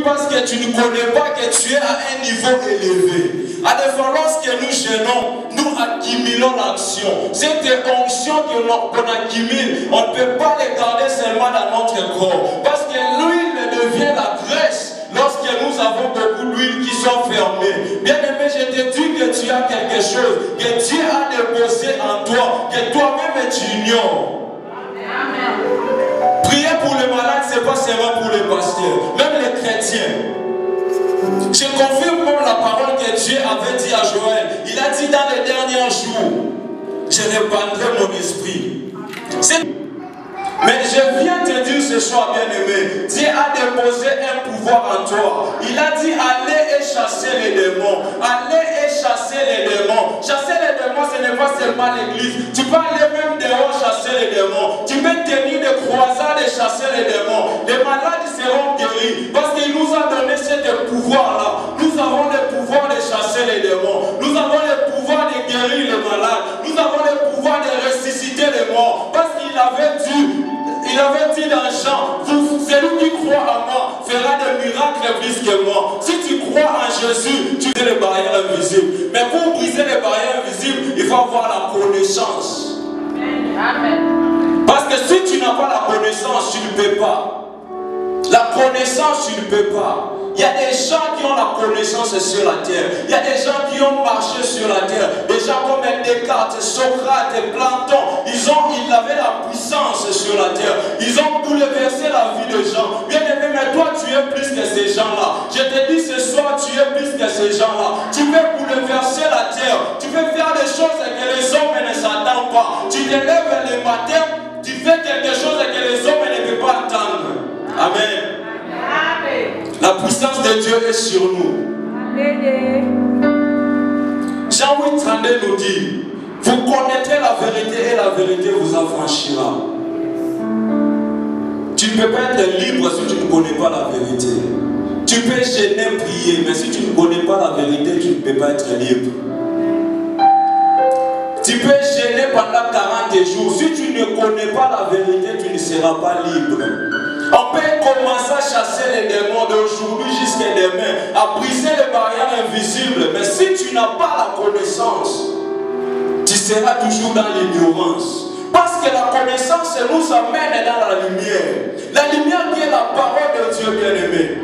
parce que tu ne connais pas que tu es à un niveau élevé. À des fois, lorsque nous gênons, nous accumulons l'action. Cette onction qu'on accumule, on ne peut pas les garder seulement dans notre corps. Parce que l'huile devient la graisse lorsque nous avons beaucoup d'huile qui sont fermées. Bien aimé, je te dis que tu as quelque chose, que Dieu a déposé en toi, que toi-même tu ignores. Amen. Prier pour les malades, ce n'est pas seulement pour les pasteurs, même les chrétiens. Je confirme même la parole que Dieu avait dit à Joël. Il a dit dans les derniers jours, je répandrai mon esprit. Mais je viens te dire ce soir, bien-aimé, Dieu a déposé un pouvoir en toi. Il a dit, allez et chasser les démons. Allez et chasser les démons. Chasser les démons, ce n'est pas seulement l'église. Tu peux aller même dehors chasser les démons. Tu peux tenir des croisades et chasser les démons. Les malades seront guéris. Parce qu'il nous a donné ce pouvoir-là. Nous avons le pouvoir de chasser les démons. Nous avons le pouvoir de guérir les malades. Nous avons le pouvoir de ressusciter les morts. Parce qu'il avait dit dans Jean, celui qui croit en moi fera des miracles plus que moi. Si tu crois en Jésus, tu fais les barrières invisibles. Mais pour briser les barrières invisibles, il faut avoir la connaissance. Amen. Parce que si tu n'as pas la connaissance, tu ne peux pas. La connaissance, tu ne peux pas. Il y a des gens qui ont la connaissance sur la terre. Il y a des gens qui ont marché sur la terre. Des gens comme Descartes, Socrate, Platon. Ils avaient la puissance sur la terre. Ils ont bouleversé la vie des gens. Bien aimé, mais toi, tu es plus que ces gens-là. Je te dis ce soir, tu es plus que ces gens-là. Tu peux bouleverser la terre. Tu peux faire des choses que les hommes ne s'attendent pas. Tu te lèves le matin, tu fais quelque chose que les hommes ne peuvent pas attendre. Amen. La puissance de Dieu est sur nous. Jean 8,32 nous dit, vous connaîtrez la vérité et la vérité vous affranchira. Tu ne peux pas être libre si tu ne connais pas la vérité. Tu peux gêner, prier, mais si tu ne connais pas la vérité, tu ne peux pas être libre. Tu peux gêner pendant 40 jours. Si tu ne connais pas la vérité, tu ne seras pas libre. On peut commencer à chasser les démons d'aujourd'hui jusqu'à demain, à briser les barrières invisibles. Mais si tu n'as pas la connaissance, tu seras toujours dans l'ignorance. Parce que la connaissance nous amène dans la lumière. La lumière qui est la parole de Dieu, bien-aimé.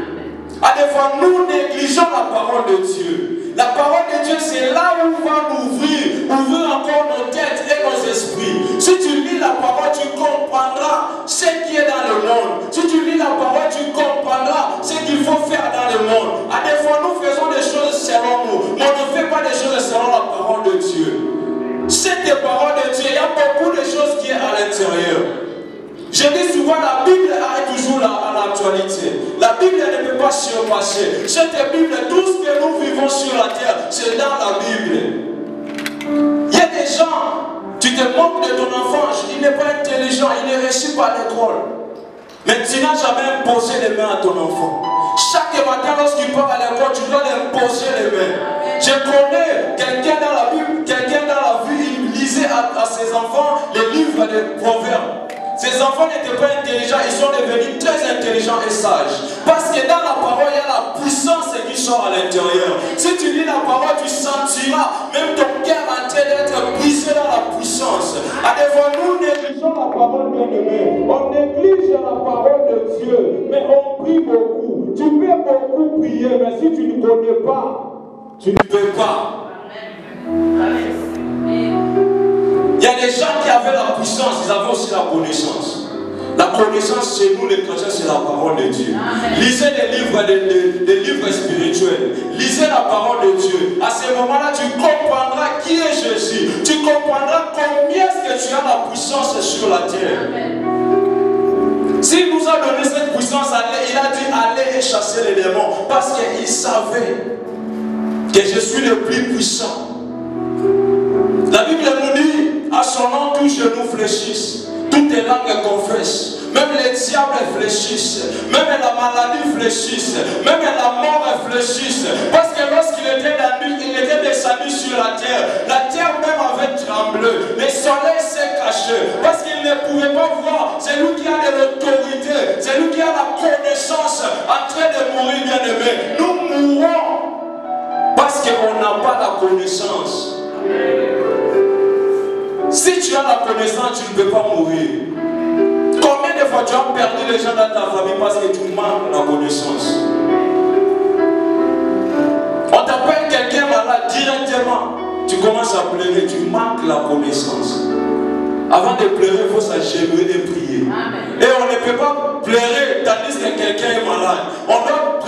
À des fois, nous négligeons la parole de Dieu. La parole de Dieu, c'est là où on va nous ouvrir encore nos têtes et nos esprits. Si tu lis la parole, tu comprendras ce qui est dans le monde. Si tu lis la parole, tu comprendras ce qu'il faut faire dans le monde. À des fois, nous faisons des choses selon nous, mais on ne fait pas des choses selon la parole de Dieu. Cette parole de Dieu, il y a beaucoup de choses qui sont à l'intérieur. Je dis souvent, la Bible est toujours là à l'actualité. La Bible ne peut pas surpasser. Cette Bible, tout ce que nous vivons sur la terre, c'est dans la Bible. Il y a des gens, tu te moques de ton enfant, il n'est pas intelligent, il ne réussit pas à l'école. Mais tu n'as jamais imposé les mains à ton enfant. Chaque matin, lorsqu'il part à l'école, tu dois lui imposer les mains. Je connais quelqu'un dans la Bible, quelqu'un dans la vie, il lisait à ses enfants les livres des proverbes. Ces enfants n'étaient pas intelligents, ils sont devenus très intelligents et sages. Parce que dans la parole, il y a la puissance qui sort à l'intérieur. Si tu lis la parole, tu sentiras même ton cœur en train d'être brisé dans la puissance. À des fois, nous négligeons la parole bien-aimée. On néglige la parole de Dieu, mais on prie beaucoup. Tu peux beaucoup prier, mais si tu ne connais pas, tu ne peux pas. Il y a des gens qui avaient la puissance, ils avaient aussi la connaissance. La connaissance chez nous les chrétiens, c'est la parole de Dieu. Amen. Lisez des livres spirituels. Lisez la parole de Dieu. À ce moment-là, tu comprendras qui est Jésus. Tu comprendras combien est-ce que tu as la puissance sur la terre. Amen. S'il nous a donné cette puissance, il a dit allez et chasser les démons. Parce qu'il savait que je suis le plus puissant. La Bible nous dit, à son nom, tous genoux fléchissent, toutes les langues confessent, même les diables fléchissent, même la maladie fléchisse, même la mort fléchisse. Parce que lorsqu'il était dans l'île, il était descendu sur la terre même avait tremblé, le soleil s'est caché, parce qu'il ne pouvait pas voir. C'est lui qui a de l'autorité, c'est lui qui a la connaissance en train de mourir, bien-aimés. Nous mourons parce qu'on n'a pas la connaissance. Si tu as la connaissance, tu ne peux pas mourir. Combien de fois tu as perdu les gens dans ta famille parce que tu manques la connaissance? On t'appelle quelqu'un malade directement. Tu commences à pleurer, tu manques la connaissance. Avant de pleurer, il faut s'agenouiller et prier. Amen. Et on ne peut pas pleurer tandis que quelqu'un est malade. On doit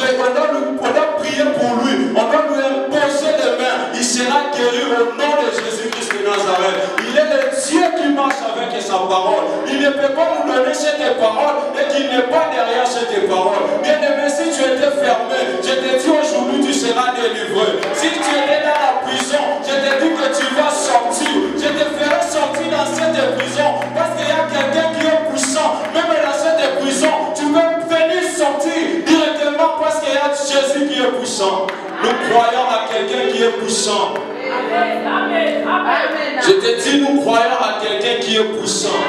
prier pour lui. On doit lui imposer les mains. Il sera guéri au nom de Jésus-Christ de Nazareth. Il est le Dieu qui marche avec sa parole. Il ne peut pas nous donner cette parole et qu'il n'est pas derrière cette parole. Bien aimé, si tu étais fermé, je te dis aujourd'hui tu seras délivré. Si tu étais dans la prison, je te dis que tu vas sortir. Je te ferai sortir dans cette prison parce qu'il y a quelqu'un qui est puissant. Même dans cette prison, tu peux venir sortir directement parce qu'il y a Jésus qui est puissant. Nous croyons à quelqu'un qui est puissant. Amen. Amen. Je te dis, nous croyons à quelqu'un qui est puissant.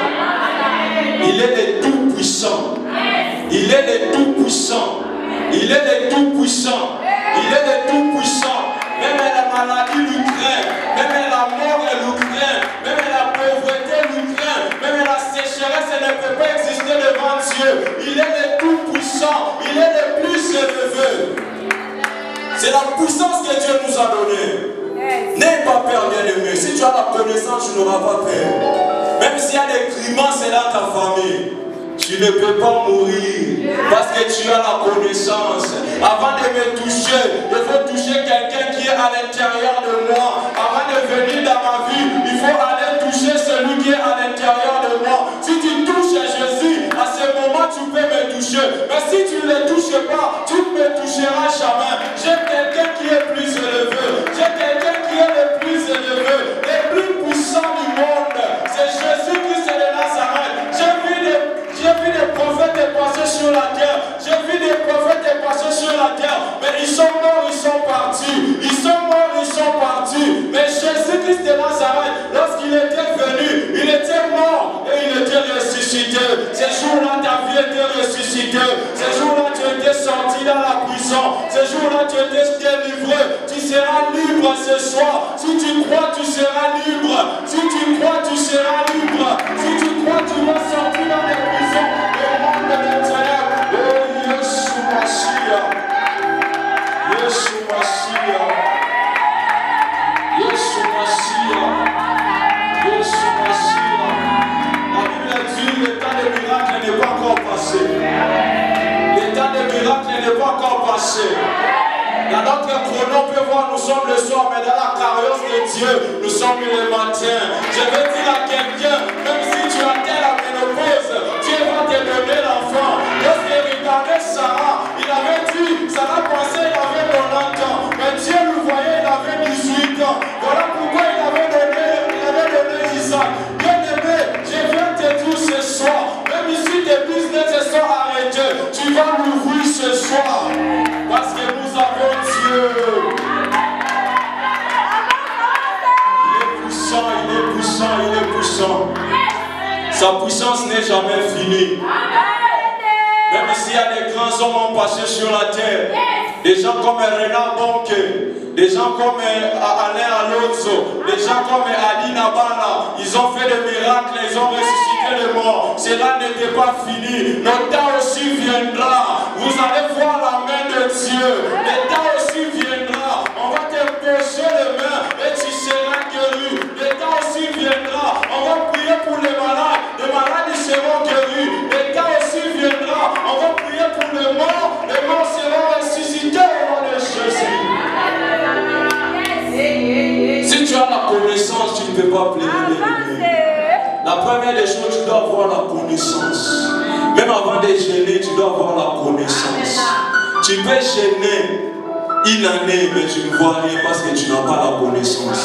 Il est le tout-puissant. Il est le tout-puissant. Il est le tout-puissant. Il est le tout-puissant. Même la maladie lui craint. Même la mort lui craint. Même la pauvreté lui craint. Même la sécheresse ne peut pas exister devant Dieu. Il est le tout-puissant. Il est le plus élevé. C'est la puissance que Dieu nous a donnée. N'aie pas peur, bien-aimé. Si tu as la connaissance, tu n'auras pas peur. Même s'il y a des grimaces dans ta famille, tu ne peux pas mourir parce que tu as la connaissance. Avant de me toucher, il faut toucher quelqu'un qui est à l'intérieur de moi. Avant de venir dans ma vie, il faut aller toucher celui qui est à l'intérieur de moi. Si tu touches Jésus, à ce moment tu peux me toucher. Mais si tu ne le touches pas, tu ne me toucheras jamais. J'ai quelqu'un qui est plus élevé. J'ai quelqu'un qui est le plus élevé, le plus puissant du monde. C'est Jésus-Christ de Nazareth. J'ai vu des prophètes passer sur la terre. J'ai vu des prophètes passer sur la terre. Mais ils sont morts, ils sont partis. Ils sont morts, ils sont partis. Mais Jésus-Christ de Nazareth, lorsqu'il était venu, il était mort et il était ressuscité. Ce jour-là, ta vie était ressuscitée. Ce jour-là, tu étais sorti dans la prison. Ce jour-là, tu étais délivré. Tu seras libre ce soir. Si tu crois, tu seras libre. Si tu crois, tu seras libre. Si tu crois, tu vas sortir dans les prisons. Et monde de l'intérieur. Oh, Yeshua Mashiach. Yeshua Mashiach. Yeshua Mashiach. Yeshua Mashiach. La Bible dit le temps des miracles n'est pas encore passé. Le temps des miracles n'est pas encore passé. Dans notre chrono, on peut voir, nous sommes le soir, mais dans la carrière de Dieu, nous sommes le matin. Je veux dire à quelqu'un, même si tu atteins la ménopause, Dieu va te donner l'enfant. Lorsqu'il regardait Sarah, il avait dit, Sarah pensait qu'il avait 90 ans, mais Dieu le voyait, il avait 18 ans. Voilà pourquoi il avait donné Isaac. Bien-aimé, je viens te dire ce soir, même si tes business sont arrêtés, tu vas l'ouvrir ce soir. Parce que nous avons Dieu. Il est puissant, il est puissant, il est puissant. Sa puissance n'est jamais finie. Même s'il y a des grands hommes passés sur la terre, des gens comme Renard Bonke, des gens comme Alain Alonso, des gens comme Ali Nabala, ils ont fait des miracles, ils ont ressuscité les morts. Cela n'était pas fini. Le temps aussi viendra. Vous allez voir la main de Dieu. Le temps aussi viendra. On va te poser les mains et tu seras guéri. Le temps aussi viendra. On va prier pour les malades. Les malades seront guéris. Le temps aussi viendra. On va prier pour les morts. Les morts seront ressuscités au nom de Jésus. Si tu as la connaissance, tu ne peux pas plaider. La première des choses, tu dois avoir la connaissance. Même avant de gêner, tu dois avoir la connaissance. Tu peux gêner une année, mais tu ne vois rien parce que tu n'as pas la connaissance.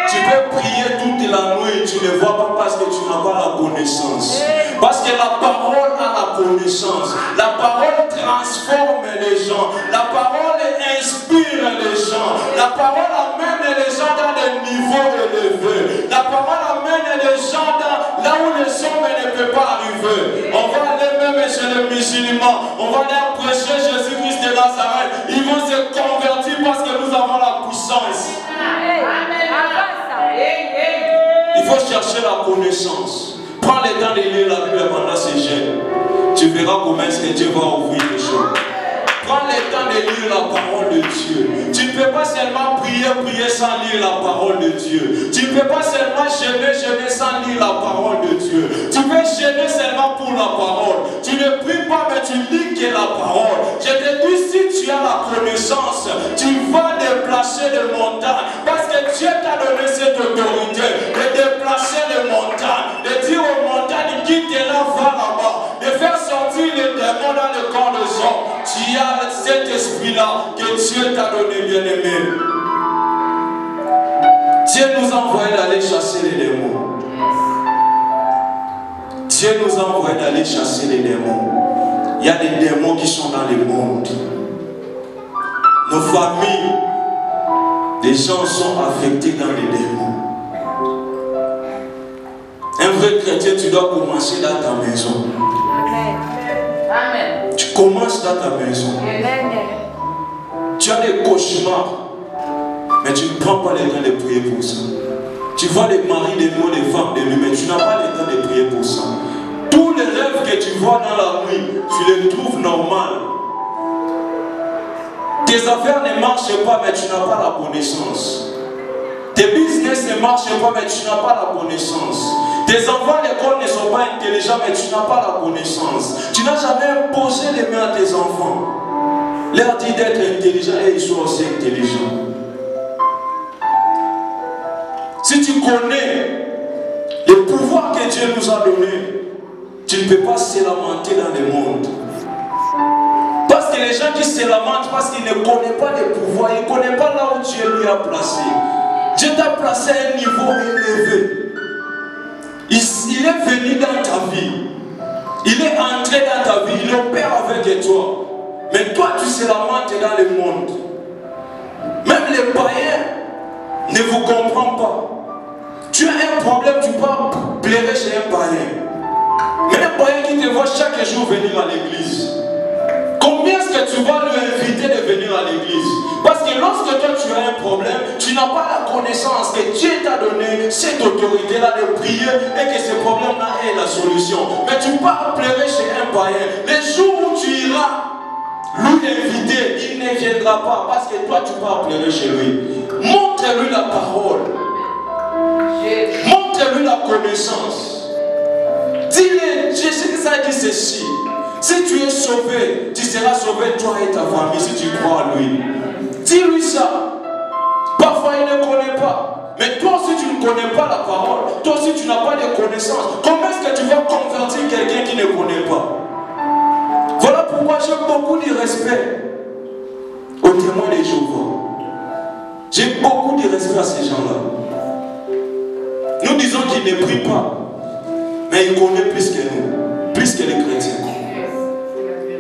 Tu peux prier toute la nuit, tu ne vois pas parce que tu n'as pas la connaissance. Parce que la parole a la connaissance. La parole transforme les gens. La parole inspire les gens. La parole amène les gens dans des des niveaux élevés. La parole amène les gens là où les hommes ne peuvent pas arriver. On va aller même chez les musulmans. On va aller prêcher Jésus-Christ de Nazareth. Ils vont se convertir parce que nous avons la puissance. Il faut chercher la connaissance. Prends le temps de lire la Bible pendant ces jeûnes. Tu verras comment est-ce que Dieu va ouvrir les choses. Prends le temps de lire la parole de Dieu. Tu ne peux pas seulement prier sans lire la parole de Dieu. Tu ne peux pas seulement jeûner sans lire la parole de Dieu. Tu peux jeûner seulement pour la parole. Tu ne pries pas, mais tu lis que la parole. Je te dis, si tu as la connaissance, tu vas déplacer les montagnes. Parce que Dieu t'a donné cette autorité de déplacer les montagnes. De dire aux montagnes, quitte là, va là-bas. De faire sortir les démons dans le corps des hommes. Tu as cet esprit-là que Dieu t'a donné, bien-aimé. Dieu nous a envoyé d'aller chasser les démons. Dieu nous a envoyé d'aller chasser les démons. Il y a des démons qui sont dans le monde. Nos familles, les gens sont affectés dans les démons. Un vrai chrétien, tu dois commencer dans ta maison. Amen. Tu commences dans ta maison. Amen. Tu as des cauchemars, mais tu ne prends pas le temps de prier pour ça. Tu vois des maris de nous, des femmes de nous, mais tu n'as pas le temps de prier pour ça. Tous les rêves que tu vois dans la nuit, tu les trouves normaux. Tes affaires ne marchent pas, mais tu n'as pas la connaissance. Tes business ne marchent pas, mais tu n'as pas la connaissance. Tes enfants à l'école ne sont pas intelligents, mais tu n'as pas la connaissance. Tu n'as jamais posé les mains à tes enfants. Leur dit d'être intelligents et ils sont aussi intelligents. Si tu connais le pouvoir que Dieu nous a donné, tu ne peux pas se lamenter dans le monde. Parce que les gens qui se lamentent parce qu'ils ne connaissent pas le pouvoir, ils ne connaissent pas là où Dieu lui a placé. Dieu t'a placé à un niveau élevé. Il est venu dans ta vie. Il est entré dans ta vie. Il opère avec toi. Mais toi, tu se lamentes dans le monde. Même les païens ne vous comprennent pas. Tu as un problème, tu peux pleurer chez un païen. Mais un païen qui te voit chaque jour venir à l'église. Combien est-ce que tu vas lui inviter de venir à l'église? Parce que lorsque toi tu as un problème, tu n'as pas la connaissance que Dieu t'a donné cette autorité-là de prier et que ce problème-là est la solution. Mais tu peux pleurer chez un païen. Les jours où tu iras lui inviter, il ne viendra pas parce que toi tu peux pleurer chez lui. Montre-lui la parole. Montre-lui la connaissance. Dis-lui, Jésus ça dit ceci. Si tu es sauvé, tu seras sauvé toi et ta famille si tu crois à lui. Dis-lui ça. Parfois il ne connaît pas. Mais toi aussi tu ne connais pas la parole. Toi aussi tu n'as pas de connaissances. Comment est-ce que tu vas convertir quelqu'un qui ne connaît pas? Voilà pourquoi j'ai beaucoup de respect aux témoins de Jéhovah. J'ai beaucoup de respect à ces gens-là. Nous disons qu'ils ne prient pas. Mais ils connaissent plus que nous. Plus que les chrétiens.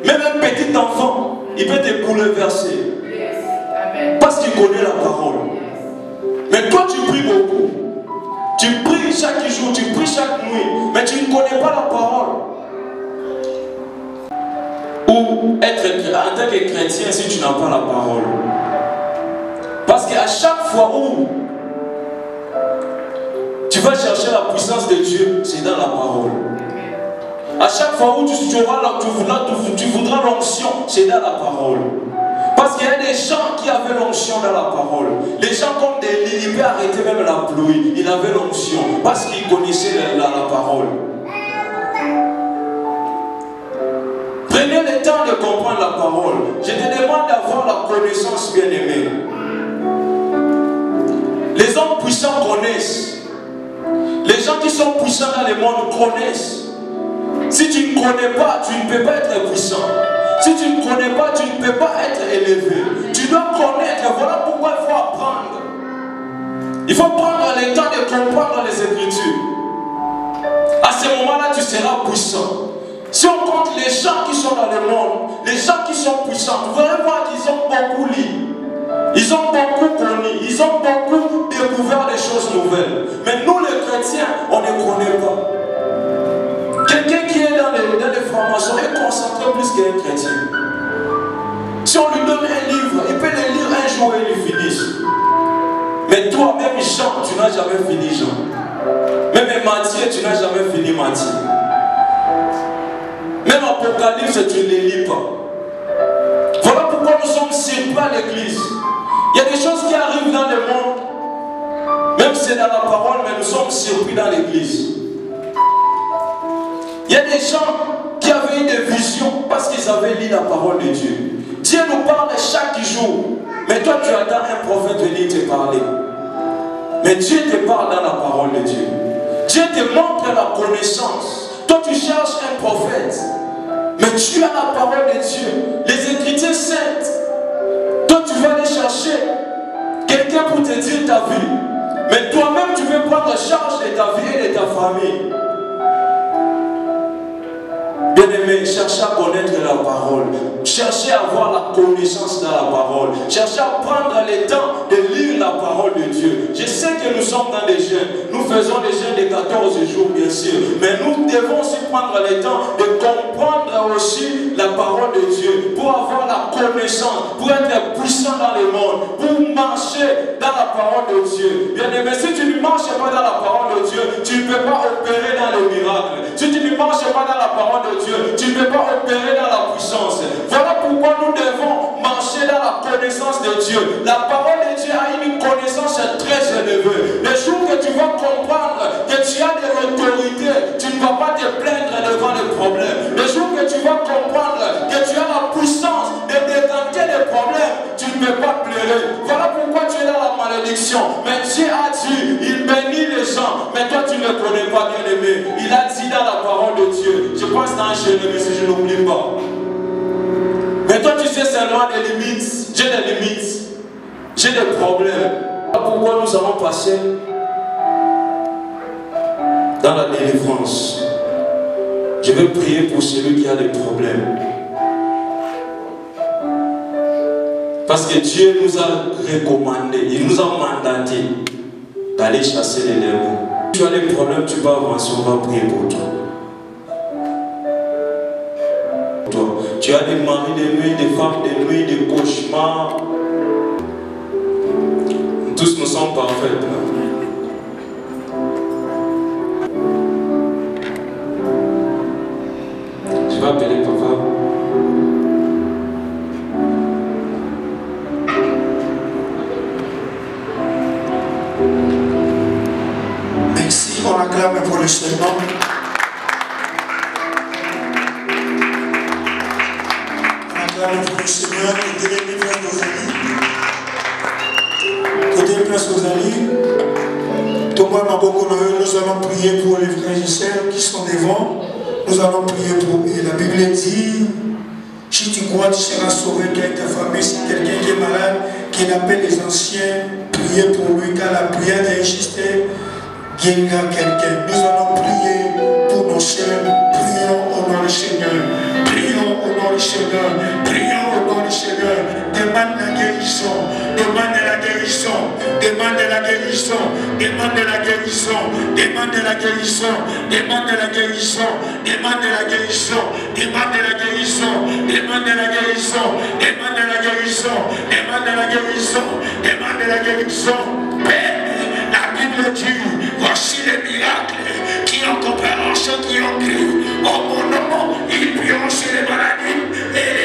Même un petit enfant, il peut te bouleverser. Parce qu'il connaît la parole. Mais toi, tu pries beaucoup. Tu pries chaque jour, tu pries chaque nuit. Mais tu ne connais pas la parole. Ou être en tant que chrétien si tu n'as pas la parole. Parce qu'à chaque fois où tu vas chercher la puissance de Dieu, c'est dans la parole. À chaque fois où tu voudras l'onction, c'est dans la parole. Parce qu'il y a des gens qui avaient l'onction dans la parole. Les gens comme des lits, ils peuvent arrêter même la pluie. Ils avaient l'onction parce qu'ils connaissaient la parole. Prenez le temps de comprendre la parole. Je te demande d'avoir la connaissance, bien-aimée. Les hommes puissants connaissent. Les gens qui sont puissants dans le monde connaissent. Si tu ne connais pas, tu ne peux pas être puissant. Si tu ne connais pas, tu ne peux pas être élevé. Tu dois connaître. Voilà pourquoi il faut apprendre. Il faut prendre le temps de comprendre les Écritures. À ce moment-là, tu seras puissant. Si on compte les gens qui sont dans le monde, les gens qui sont puissants, vous allez voir qu'ils ont beaucoup lu. Ils ont beaucoup connu. Ils ont beaucoup découvert nouvelles. Mais nous les chrétiens, on ne connaît pas. Quelqu'un qui est dans les formations est concentré plus qu'un chrétien. Si on lui donne un livre, il peut le lire un jour et il finisse. Mais toi, même Jean, tu n'as jamais fini Jean. Même Matthieu, tu n'as jamais fini Matthieu. Même Apocalypse, tu ne les lis pas. Voilà pourquoi nous sommes surpris à l'église. Il y a des choses qui arrivent dans le monde, même si c'est dans la parole, mais nous sommes surpris dans l'église. Il y a des gens qui avaient eu des visions parce qu'ils avaient lu la parole de Dieu. Dieu nous parle chaque jour. Mais toi, tu attends un prophète venir te parler. Mais Dieu te parle dans la parole de Dieu. Dieu te montre la connaissance. Toi, tu cherches un prophète. Mais tu as la parole de Dieu. Les Écritures saintes. Toi, tu vas aller chercher quelqu'un pour te dire ta vie. Mais toi-même, tu veux prendre charge de ta vie et de ta famille. Bien-aimé, cherchez à connaître la parole. Cherchez à avoir la connaissance dans la parole. Cherchez à prendre le temps de lire la parole de Dieu. Je sais que nous sommes dans des jeûnes. Nous faisons des jeûnes de 14 jours, bien sûr. Mais nous devons aussi prendre le temps de comprendre aussi la parole de Dieu. Pour avoir la connaissance. Pour être puissant dans le monde. Pour marcher dans la parole de Dieu. Bien-aimé, si tu ne marches pas dans la parole de Dieu, tu ne peux pas opérer dans le miracle. Si tu ne marches pas dans la parole de Dieu, tu ne peux pas opérer dans la puissance. Voilà pourquoi nous devons marcher dans la connaissance de Dieu. La parole de Dieu a une connaissance très élevée. Le jour que tu vas comprendre que tu as de l'autorité, tu ne vas pas te plaindre devant les problèmes. Le jour que tu vas comprendre que tu as la puissance de décanter les problèmes, tu ne peux pas pleurer. Voilà pourquoi tu es dans la malédiction. Mais Dieu a dit, il bénit les gens. Mais toi tu ne le connais pas, bien aimé. Il a dit dans la parole de Dieu. Je pense dans Jérémie, si je n'oublie pas. Mais toi tu sais seulement des limites. J'ai des limites. J'ai des problèmes. Voilà pourquoi nous allons passer dans la délivrance. Je vais prier pour celui qui a des problèmes. Parce que Dieu nous a recommandé, il nous a mandaté d'aller chasser les démons. Si tu as des problèmes, tu vas avancer, on va prier pour toi. Tu as des maris de nuit, des femmes de nuit, des cauchemars. Tous nous sommes parfaits. Je vais appeler papa. Merci, on acclame pour le Seigneur. Pour le Seigneur, côté les places aux côté les places aux alliés. Thomas Maboko, nous allons prier pour les frères et sœurs qui sont devant. Nous allons prier pour eux. La Bible dit, si tu crois, tu seras sauvé avec ta famille. Si quelqu'un qui est malade, qu'il appelle les anciens, priez pour lui, car la prière d'un juste guérira quelqu'un. Nous allons prier pour nos sœurs. Prions au nom du Seigneur. Prions au nom du Seigneur. Prions au nom du Seigneur. Demande la guérison. Demande la guérison. Demande la guérison. Demande la guérison. Demande la guérison. Demande la guérison. Demande la guérison. Demande la guérison. Demande la guérison. Demande la guérison. Demande la guérison. Demande la guérison. Père, la Bible dit, voici les miracles qui ont compréhension, qui ont cru. Au mon nom, ils prieront sur les maladies et les